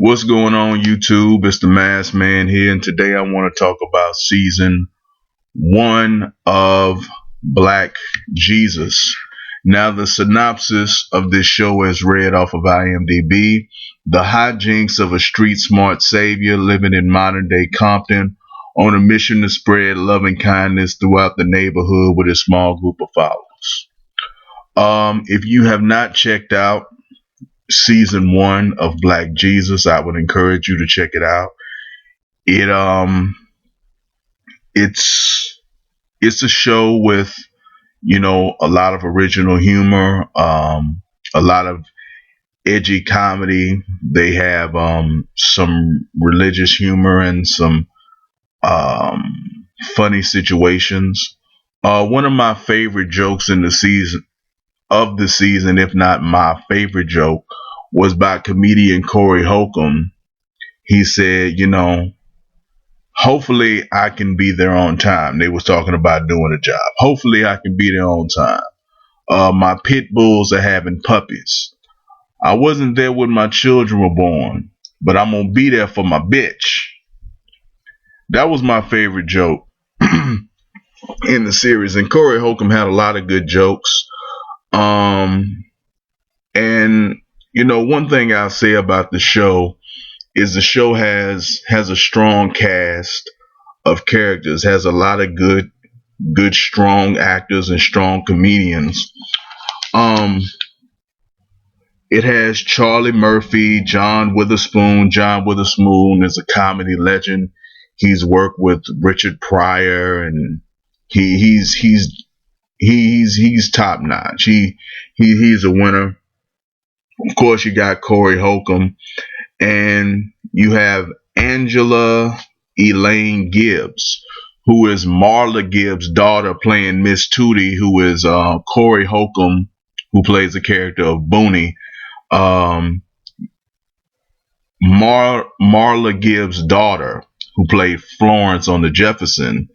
What's going on, YouTube? It's the Masked Man here, and today I want to talk about season one of Black Jesus. Now, the synopsis of this show is read off of IMDb. The hijinks of a street smart savior living in modern day Compton on a mission to spread loving kindness throughout the neighborhood with a small group of followers. If you have not checked out season one of Black Jesus, I would encourage you to check it out. It um it's it's a show with a lot of original humor, a lot of edgy comedy. They have some religious humor and some funny situations. One of my favorite jokes in the season, if not my favorite joke, was by comedian Corey Holcomb. He said, hopefully I can be there on time. They was talking about doing a job. Hopefully I can be there on time. My pit bulls are having puppies. I wasn't there when my children were born, but I'm gonna be there for my bitch. That was my favorite joke in the series. And Corey Holcomb had a lot of good jokes. And one thing I'll say about the show is the show has a strong cast of characters, has a lot of good strong actors and strong comedians. Um it has Charlie Murphy, John Witherspoon. John Witherspoon is a comedy legend. He's worked with Richard Pryor, and he's top notch. He's a winner. Of course, you got Corey Holcomb, and you have Angela Elaine Gibbs, who is Marla Gibbs' daughter, playing Miss Tootie, who is Corey Holcomb, who plays the character of Booney. Um, Marla Gibbs' daughter, who played Florence on The Jefferson,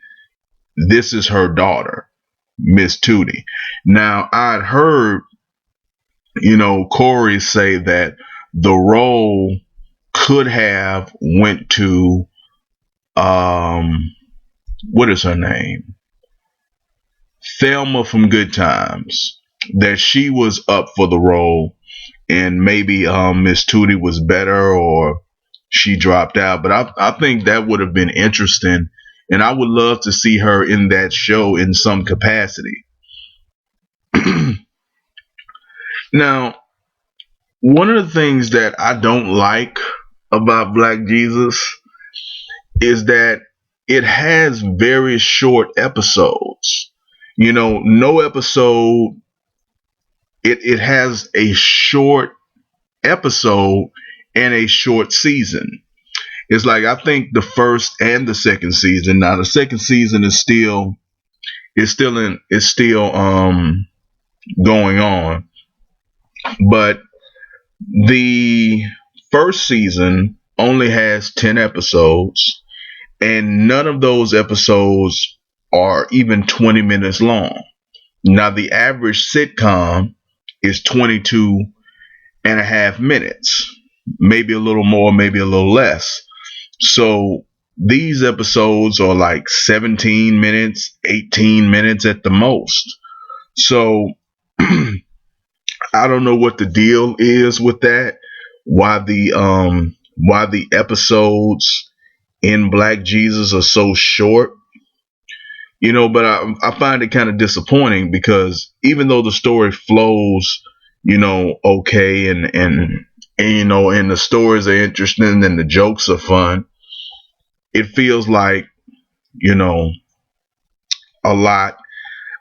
this is her daughter, Miss Tootie. Now, I'd heard, Corey say that the role could have went to what is her name? Thelma from Good Times. That she was up for the role, and maybe Miss Tootie was better, or she dropped out. But I think that would have been interesting, and I would love to see her in that show in some capacity. Now, one of the things that I don't like about Black Jesus is that it has very short episodes. No episode, it has a short episode and a short season. It's like, I think the first and the second season. Now the second season is still going on, but the first season only has 10 episodes, and none of those episodes are even 20 minutes long. Now, the average sitcom is 22 and a half minutes, maybe a little more, maybe a little less. So these episodes are like 17 minutes, 18 minutes at the most. So I don't know what the deal is with that. Why the episodes in Black Jesus are so short. But I find it kind of disappointing, because even though the story flows, okay, and the stories are interesting and the jokes are fun, it feels like,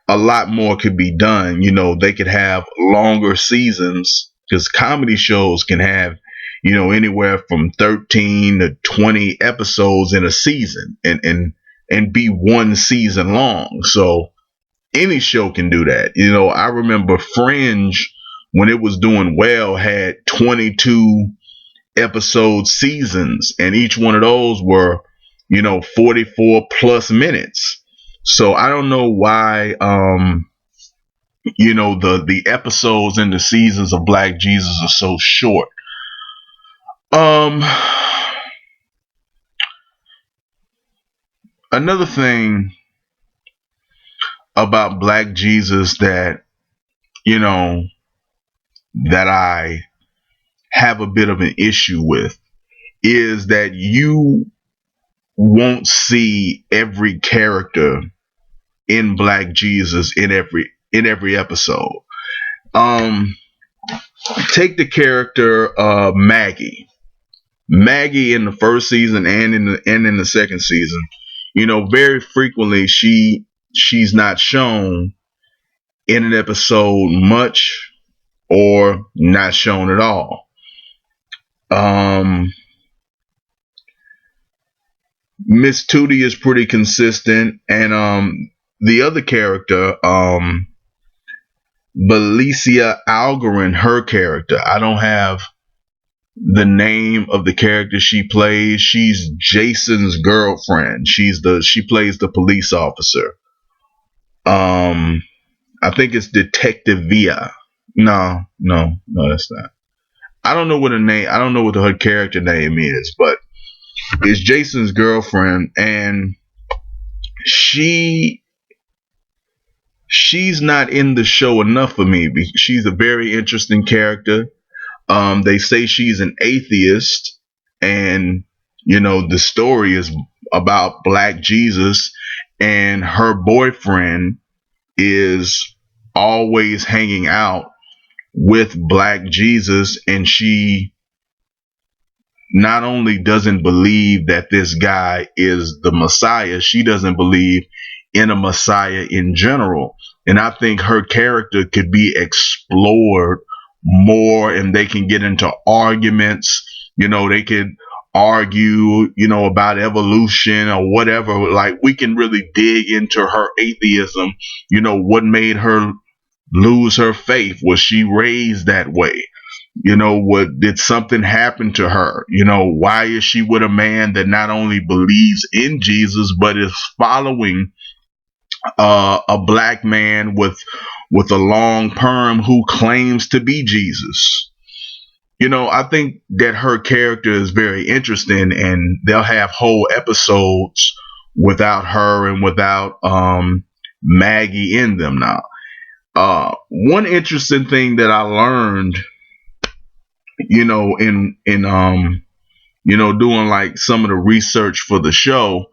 a lot more could be done. They could have longer seasons, because comedy shows can have, anywhere from 13 to 20 episodes in a season, and be one season long. So any show can do that. I remember Fringe, when it was doing well, had 22 episode seasons, and each one of those were 44 plus minutes. So I don't know why the episodes and the seasons of Black Jesus are so short. Um, Another thing about Black Jesus that, you know, that I have a bit of an issue with is that you won't see every character in Black Jesus in every episode. Um, Take the character Maggie. Maggie in the first season and in the second season, very frequently she's not shown in an episode much or not shown at all. Miss Tootie is pretty consistent, and the other character, Belicia Algarin, her character, I don't have the name of the character she plays. She's Jason's girlfriend. She plays the police officer. Um, I think it's Detective Via. No, no, no, that's not. I don't know what her name. I don't know what her character name is, but it's Jason's girlfriend, and she she's not in the show enough for me. She's a very interesting character. They say she's an atheist, and the story is about Black Jesus, and her boyfriend is always hanging out with Black Jesus, and she not only doesn't believe that this guy is the Messiah, she doesn't believe in a Messiah in general. And I think her character could be explored more, and they can get into arguments. They could argue, about evolution or whatever. Like, we can really dig into her atheism. What made her lose her faith? Was she raised that way? What did something happen to her? Why is she with a man that not only believes in Jesus but is following a Black man with a long perm who claims to be Jesus? I think that her character is very interesting, and they'll have whole episodes without her and without Maggie in them now. One interesting thing that I learned, in doing like some of the research for the show,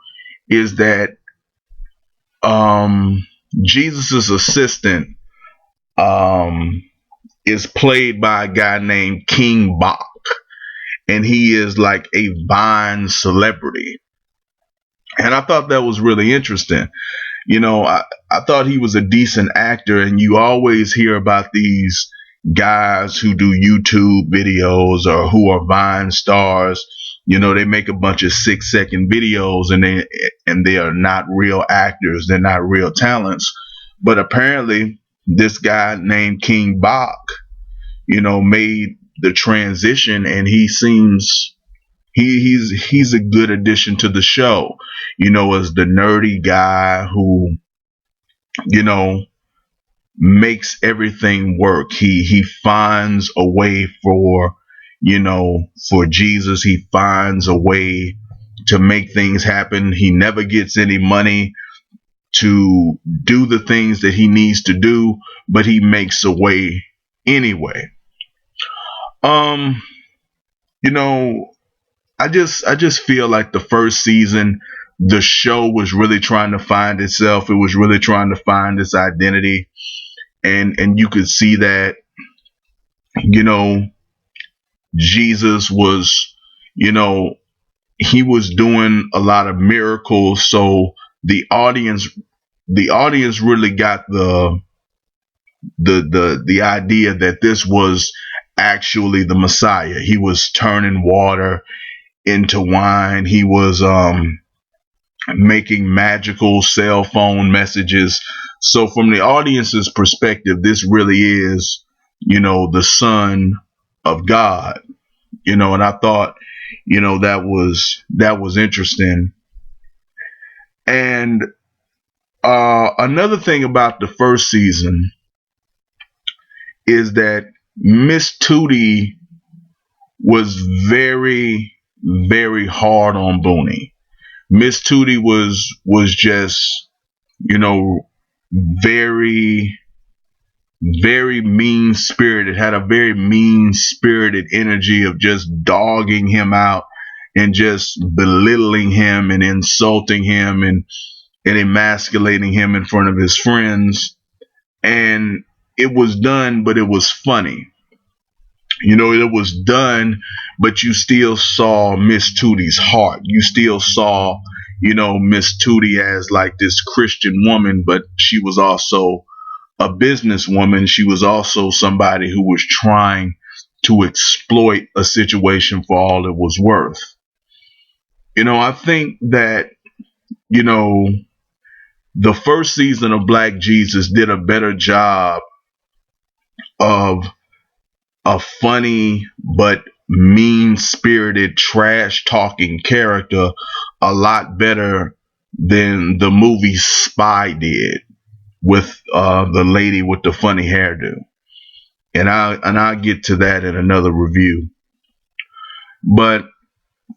is that Jesus's assistant um is played by a guy named King Bach, and he is like a Vine celebrity. And I thought that was really interesting. I thought he was a decent actor, and you always hear about these guys who do YouTube videos or who are Vine stars. They make a bunch of 6-second videos, and they are not real actors. They're not real talents. But apparently, this guy named King Bach, made the transition, and he seems he's a good addition to the show. As the nerdy guy who you know makes everything work. He finds a way for Jesus. He finds a way to make things happen. He never gets any money to do the things that he needs to do, but he makes a way anyway. Um, you know, I just feel like the first season, the show was really trying to find itself. It was really trying to find its identity, and you could see that, you know Jesus was, you know he was doing a lot of miracles, so the audience the audience really got the idea that this was actually the Messiah. He was turning water into wine. He was making magical cell phone messages. So from the audience's perspective, this really is, the Son of God. And I thought, that was interesting. And another thing about the first season is that Miss Tootie was very, very hard on Booney. Miss Tootie was just, you know, very, very mean spirited, had a very mean spirited energy of just dogging him out and just belittling him and insulting him and emasculating him in front of his friends. And it was done, but it was funny. You know, it was done, but you still saw Miss Tootie's heart. You still saw, you know, Miss Tootie as like this Christian woman, but she was also a businesswoman. She was also somebody who was trying to exploit a situation for all it was worth. You know, I think that, you know, the first season of Black Jesus did a better job of a funny but mean spirited trash talking character a lot better than the movie Spy did with the lady with the funny hairdo. And I'll get to that in another review. But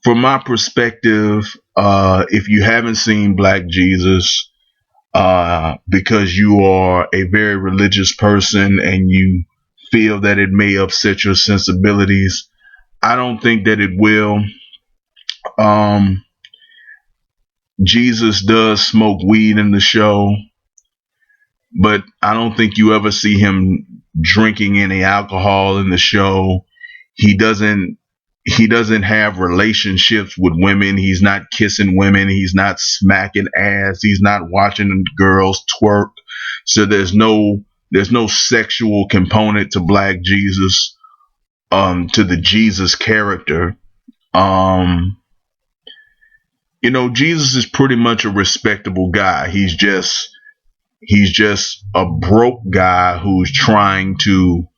from my perspective, if you haven't seen Black Jesus, because you are a very religious person and you feel that it may upset your sensibilities, I don't think that it will. Um, Jesus does smoke weed in the show, but I don't think you ever see him drinking any alcohol in the show. He doesn't he doesn't have relationships with women. He's not kissing women. He's not smacking ass. He's not watching girls twerk. So there's no sexual component to Black Jesus, to the Jesus character. Um, you know, Jesus is pretty much a respectable guy. He's just a broke guy who's trying to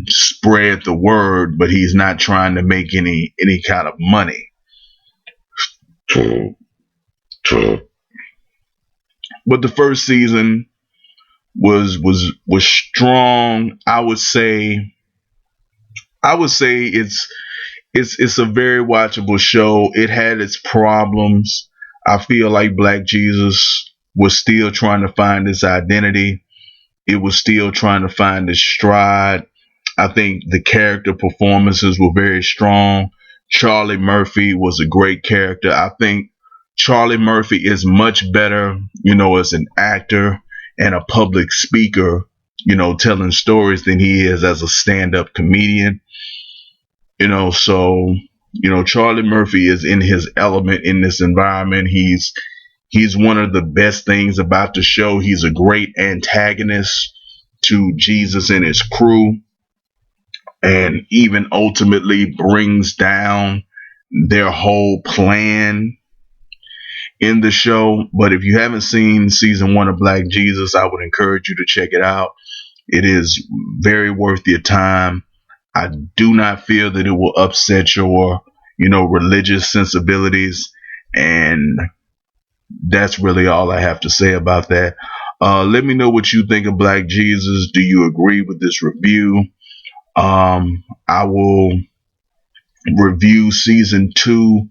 spread the word, but he's not trying to make any kind of money. But the first season was strong. I would say it's a very watchable show. It had its problems. I feel like Black Jesus was still trying to find his identity. It was still trying to find its stride. I think the character performances were very strong. Charlie Murphy was a great character. I think Charlie Murphy is much better, you know, as an actor and a public speaker, you know, telling stories than he is as a stand-up comedian. You know, so, you know, Charlie Murphy is in his element in this environment. He's one of the best things about the show. He's a great antagonist to Jesus and his crew, and even ultimately brings down their whole plan in the show. But if you haven't seen season 1 of Black Jesus, I would encourage you to check it out. It is very worth your time. I do not feel that it will upset your, you know, religious sensibilities. And that's really all I have to say about that. Let me know what you think of Black Jesus. Do you agree with this review? I will review season 2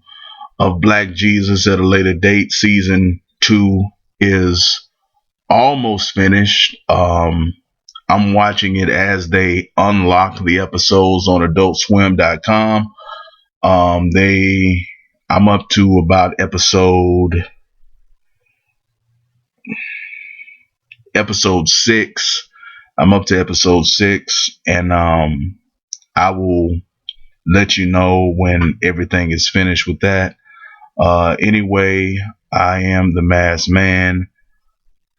of Black Jesus at a later date. Season 2 is almost finished. I'm watching it as they unlock the episodes on AdultSwim.com. I'm up to about episode 6. I'm up to episode 6, and I will let you know when everything is finished with that. Anyway, I am the Masked Man.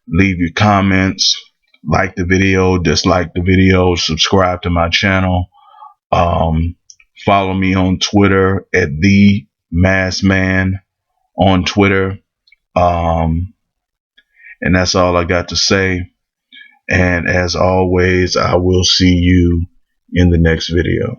Leave your comments, like the video, dislike the video, subscribe to my channel. Follow me on Twitter at the Masked Man on Twitter. And that's all I got to say. And as always, I will see you in the next video.